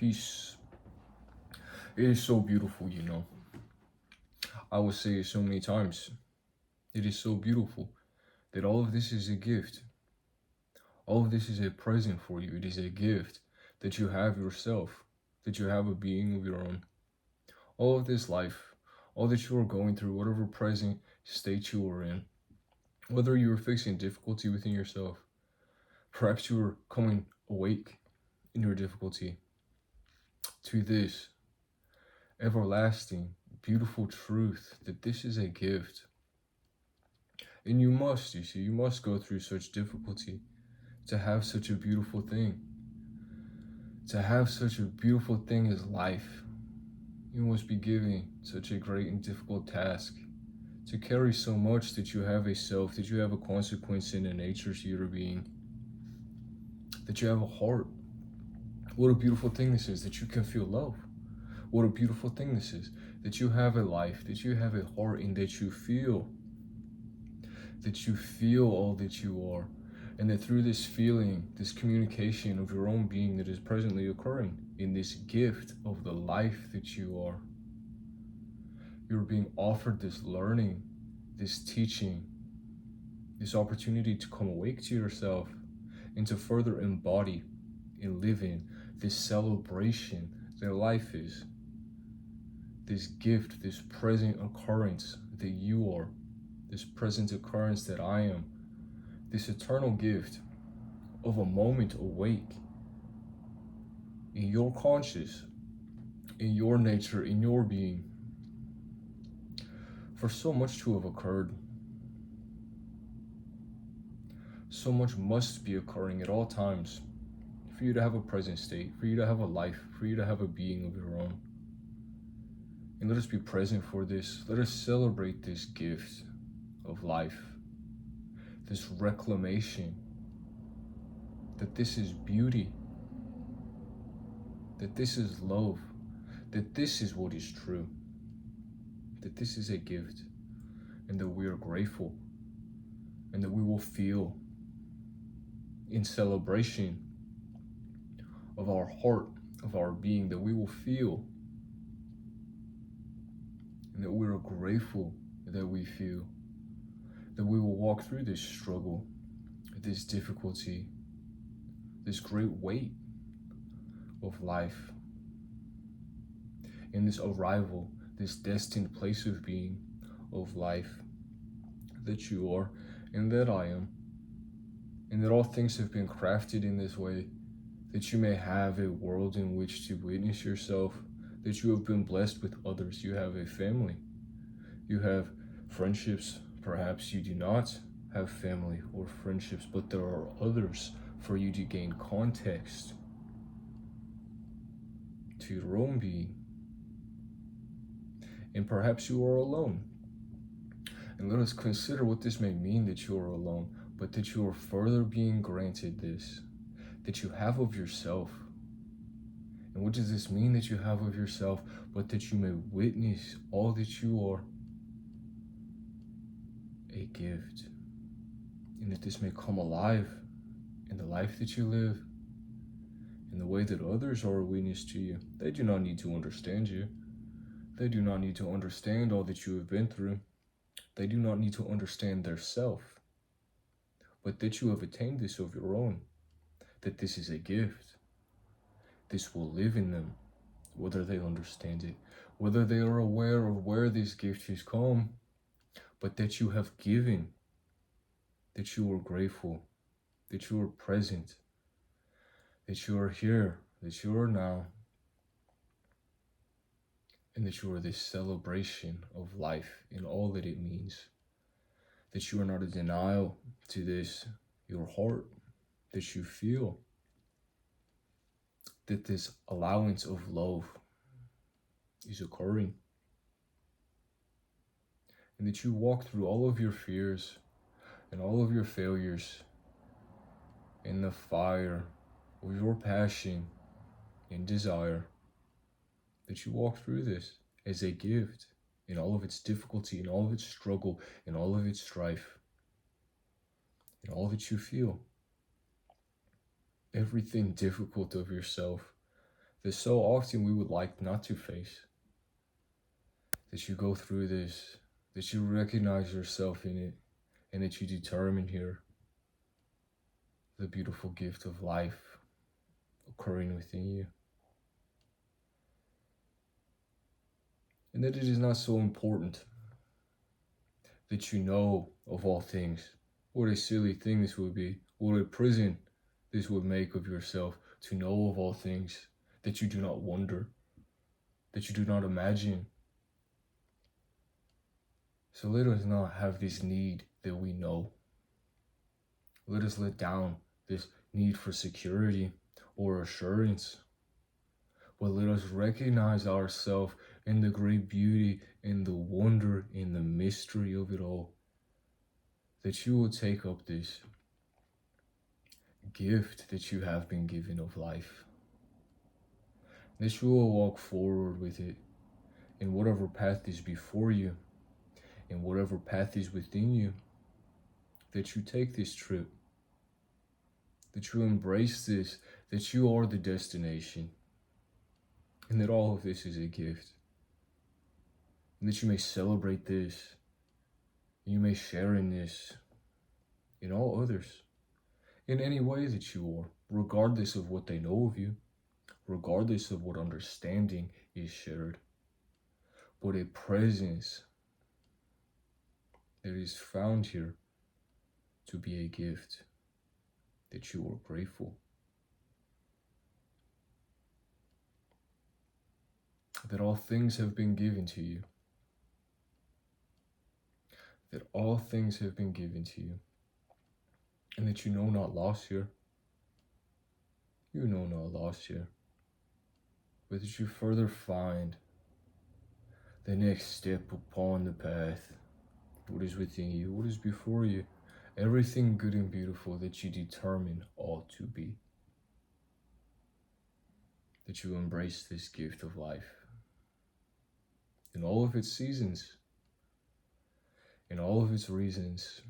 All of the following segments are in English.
Peace. It is so beautiful, you know. I would say it so many times. It is so beautiful that all of this is a gift. All of this is a present for you. It is a gift that you have yourself, that you have a being of your own. All of this life, all that you are going through, whatever present state you are in, whether you are facing difficulty within yourself, perhaps you are coming awake in your difficulty to this everlasting, beautiful truth that this is a gift. And you must go through such difficulty to have such a beautiful thing. To have such a beautiful thing as life, you must be given such a great and difficult task to carry so much that you have a self, that you have a consequence in a nature to your being, that you have a heart. What a beautiful thing this is, that you can feel love. What a beautiful thing this is, that you have a life, that you have a heart, and that you feel all that you are. And that through this feeling, this communication of your own being that is presently occurring in this gift of the life that you are, you're being offered this learning, this teaching, this opportunity to come awake to yourself and to further embody and live in this celebration that life is. This gift, this present occurrence that you are, this present occurrence that I am, this eternal gift of a moment awake in your conscious, in your nature, in your being, for so much to have occurred. So much must be occurring at all times for you to have a present state, for you to have a life, for you to have a being of your own. And let us be present for this. Let us celebrate this gift of life, this reclamation, that this is beauty, that this is love, that this is what is true, that this is a gift, and that we are grateful, and that we will feel in celebration of our heart, of our being, that we will feel, and that we are grateful that we feel, that we will walk through this struggle, this difficulty, this great weight of life, in this arrival, this destined place of being, of life, that you are, and that I am, and that all things have been crafted in this way, that you may have a world in which to witness yourself, that you have been blessed with others. You have a family, you have friendships. Perhaps you do not have family or friendships, but there are others for you to gain context to your own being. And perhaps you are alone. And let us consider what this may mean that you are alone, but that you are further being granted this, that you have of yourself. And what does this mean that you have of yourself, but that you may witness all that you are, a gift, and that this may come alive in the life that you live, in the way that others are a witness to you. They do not need to understand you. They do not need to understand all that you have been through. They do not need to understand their self, but that you have attained this of your own, that this is a gift. This will live in them, whether they understand it, whether they are aware of where this gift has come, but that you have given, that you are grateful, that you are present, that you are here, that you are now, and that you are this celebration of life in all that it means, that you are not a denial to this, your heart, that you feel, that this allowance of love is occurring, and that you walk through all of your fears and all of your failures in the fire of your passion and desire, that you walk through this as a gift in all of its difficulty, in all of its struggle, in all of its strife, in all that you feel. Everything difficult of yourself, that so often we would like not to face. That you go through this, that you recognize yourself in it, and that you determine here the beautiful gift of life occurring within you. And that it is not so important that you know of all things. What a silly thing this would be. What a prison this would make of yourself to know of all things, that you do not wonder, that you do not imagine. So let us not have this need that we know. Let us let down this need for security or assurance. But let us recognize ourselves in the great beauty, in the wonder, in the mystery of it all. That you will take up this gift that you have been given of life. That you will walk forward with it in whatever path is before you, in whatever path is within you. That you take this trip, that you embrace this, that you are the destination, and that all of this is a gift. And that you may celebrate this, you may share in this, in all others, in any way that you are, regardless of what they know of you, regardless of what understanding is shared, but a presence that is found here to be a gift, that you are grateful. That all things have been given to you. That all things have been given to you. And that you know not loss here. You know not loss here. But that you further find the next step upon the path. What is within you, what is before you. Everything good and beautiful that you determine ought to be. That you embrace this gift of life. In all of its seasons. In all of its reasons.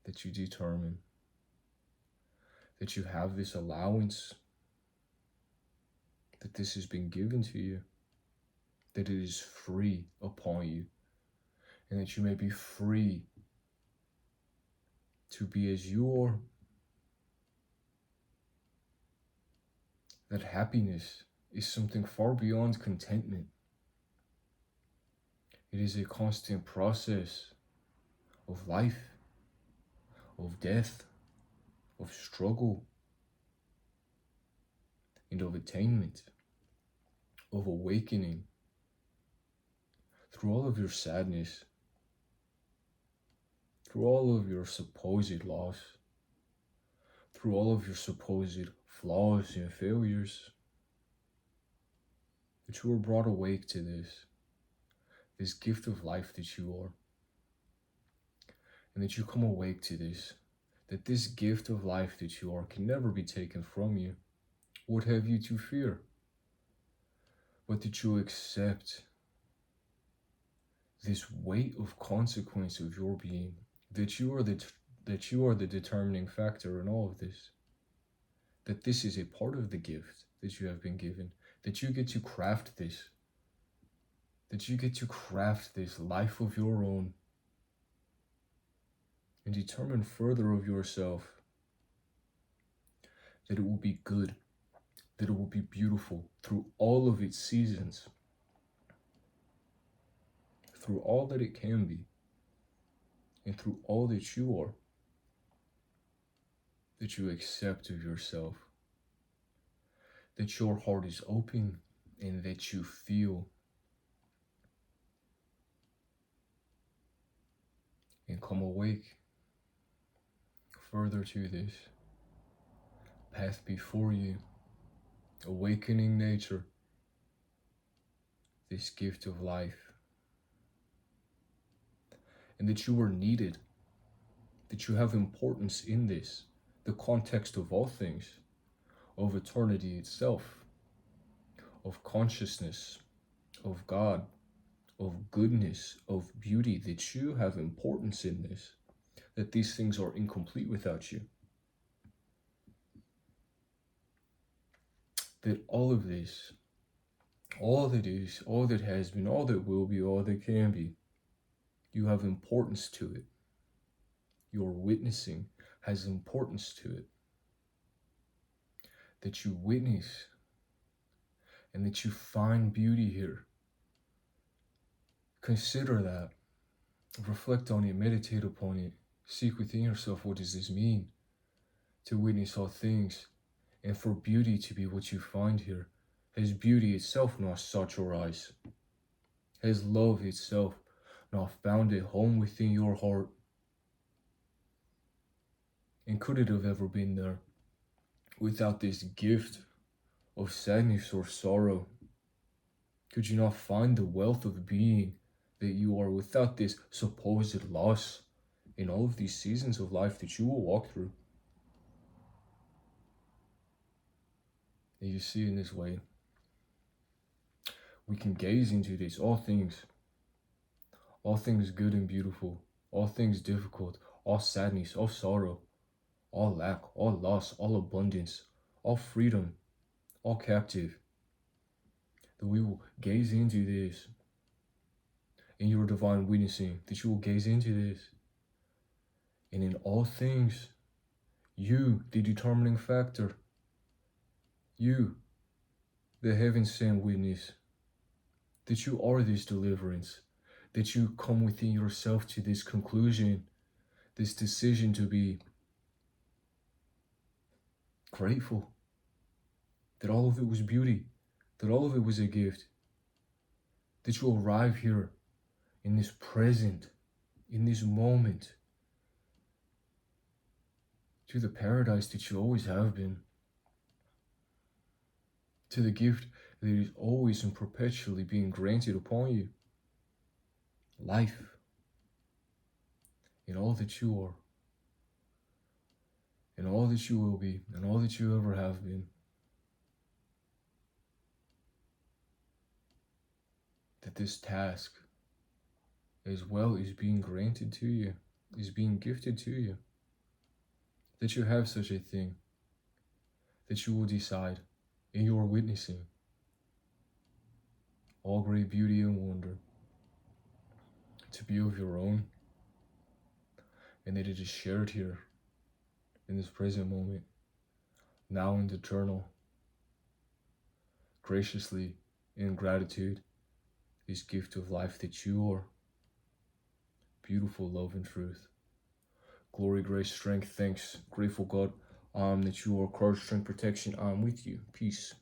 That you determine that you have this allowance, that this has been given to you, that it is free upon you, and that you may be free to be as you are. That happiness is something far beyond contentment. It is a constant process of life, of death, of struggle, and of attainment, of awakening. Through all of your sadness, through all of your supposed loss, through all of your supposed flaws and failures, that you are brought awake to this gift of life that you are. And that you come awake to this, that this gift of life that you are can never be taken from you. What have you to fear? But that you accept this weight of consequence of your being, that you are the determining factor in all of this. That this is a part of the gift that you have been given, that you get to craft this, that you get to craft this life of your own and determine further of yourself that it will be good, that it will be beautiful through all of its seasons, through all that it can be, and through all that you are, that you accept of yourself, that your heart is open, and that you feel and come awake further to this path before you, awakening nature, this gift of life, and that you are needed, that you have importance in this, the context of all things, of eternity itself, of consciousness, of God, of goodness, of beauty, that you have importance in this, that these things are incomplete without you. that all of this, all that is, all that has been, all that will be, all that can be, you have importance to it. Your witnessing has importance to it. That you witness and that you find beauty here. Consider that. Reflect on it, meditate upon it. Seek within yourself, what does this mean? To witness all things, and for beauty to be what you find here. Has beauty itself not sought your eyes? Has love itself not found a home within your heart? And could it have ever been there without this gift of sadness or sorrow? Could you not find the wealth of being that you are without this supposed loss in all of these seasons of life that you will walk through? And you see, in this way, we can gaze into this, all things good and beautiful, all things difficult, all sadness, all sorrow, all lack, all loss, all abundance, all freedom, all captive, that we will gaze into this in your divine witnessing, that you will gaze into this. And in all things, you, the determining factor, you, the heaven-sent witness, that you are this deliverance, that you come within yourself to this conclusion, this decision to be grateful, that all of it was beauty, that all of it was a gift, that you arrive here in this present, in this moment, to the paradise that you always have been, to the gift that is always and perpetually being granted upon you. Life, in all that you are, in all that you will be, and all that you ever have been. That this task, as well, is being granted to you, is being gifted to you. That you have such a thing, that you will decide in your witnessing all great beauty and wonder to be of your own, and that it is shared here in this present moment, now and eternal, graciously in gratitude, this gift of life that you are, beautiful love and truth. Glory, grace, strength, thanks, grateful God, that you are courage, strength, protection. I'm with you. Peace.